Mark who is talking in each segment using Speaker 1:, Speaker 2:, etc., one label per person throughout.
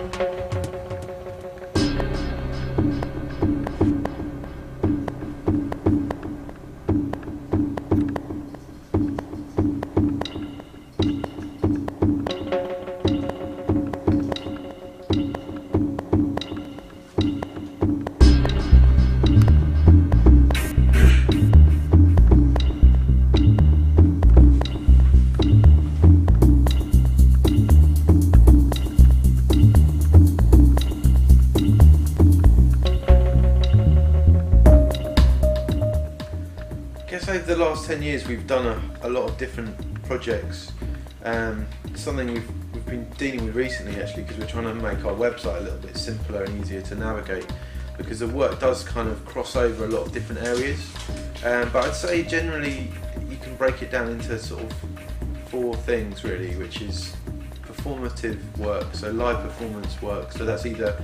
Speaker 1: guess over the last 10 years we've done a lot of different projects. Something we've been dealing with recently actually, because we're trying to make our website a little bit simpler and easier to navigate, because the work does kind of cross over a lot of different areas. But I'd say generally you can break it down into sort of 4 things really, which is performative work, so live performance work. So that's either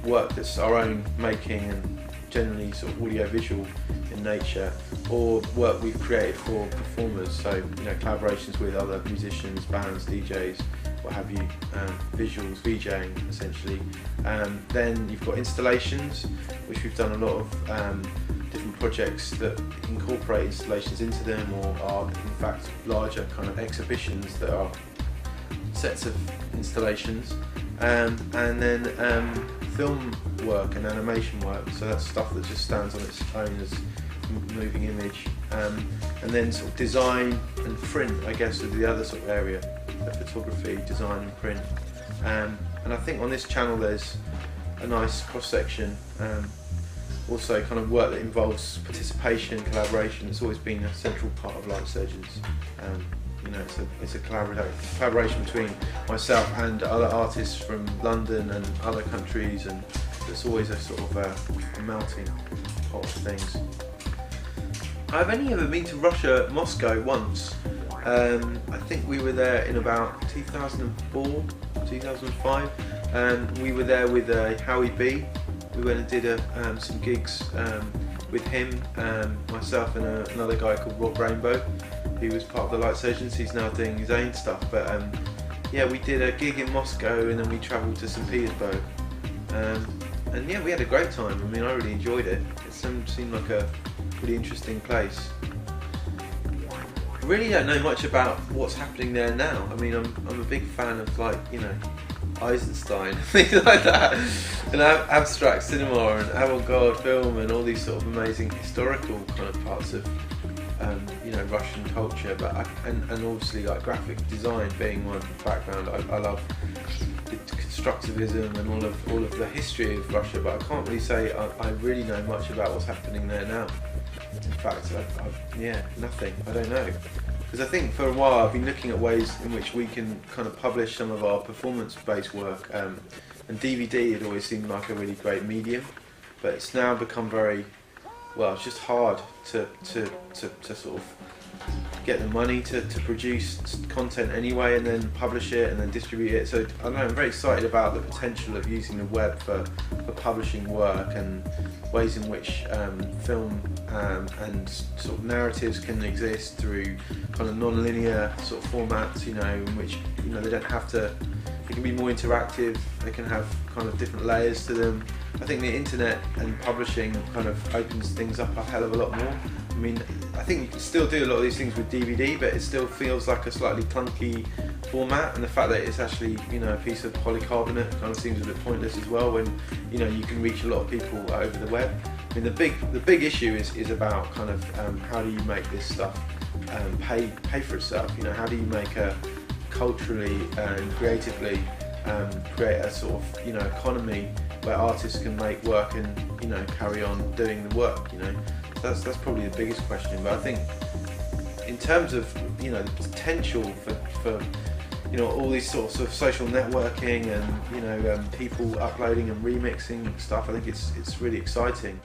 Speaker 1: work that's our own making and generally sort of audio-visual in nature, or work we've created for performers, so collaborations with other musicians, bands, DJs, what have you, visuals, VJing essentially. Then you've got installations, which we've done a lot of different projects that incorporate installations into them, or are in fact larger kind of exhibitions that are sets of installations. And then film work and animation work, so that's stuff that just stands on its own as moving image. And then sort of design and print, I guess, is the other sort of area, the photography, design and print. And I think on this channel there's a nice cross-section, also kind of work that involves participation, collaboration. It's always been a central part of Light Surgeons. It's a collaboration between myself and other artists from London and other countries, and it's always a sort of a melting pot of things. I've only ever been to Russia, Moscow once. I think we were there in about 2004, 2005, and we were there with Howie B. We went and did some gigs with him, myself and another guy called Rob Rainbow. He was part of the Light Surgeons. He's now doing his own stuff, but yeah, we did a gig in Moscow and then we travelled to St. Petersburg, and yeah, we had a great time. I mean, I really enjoyed it. It seemed like a really interesting place. I really don't know much about what's happening there now. I mean, I'm a big fan of, like, Eisenstein, things like that, and abstract cinema and avant-garde film and all these sort of amazing historical kind of parts of Russian culture, but and obviously like graphic design being my background. I love the constructivism and all of the history of Russia, but I can't really say I really know much about what's happening there now. In fact, nothing. I don't know, because I think for a while I've been looking at ways in which we can kind of publish some of our performance-based work, and DVD had always seemed like a really great medium, but it's now become very, well, it's just hard to sort of get the money to produce content anyway, and then publish it and then distribute it. So I don't know, I'm very excited about the potential of using the web for publishing work, and ways in which film and sort of narratives can exist through kind of non-linear sort of formats, in which they don't have to, they can be more interactive, they can have kind of different layers to them. I think the internet and publishing kind of opens things up a hell of a lot more. I mean, I think you can still do a lot of these things with DVD, but it still feels like a slightly clunky format, and the fact that it's actually, a piece of polycarbonate kind of seems a bit pointless as well, when, you can reach a lot of people over the web. I mean, the big issue is about kind of how do you make this stuff pay for itself? How do you make a culturally and creatively create a sort of economy where artists can make work and carry on doing the work? That's probably the biggest question. But I think in terms of the potential for all these sorts of social networking and people uploading and remixing stuff, I think it's really exciting.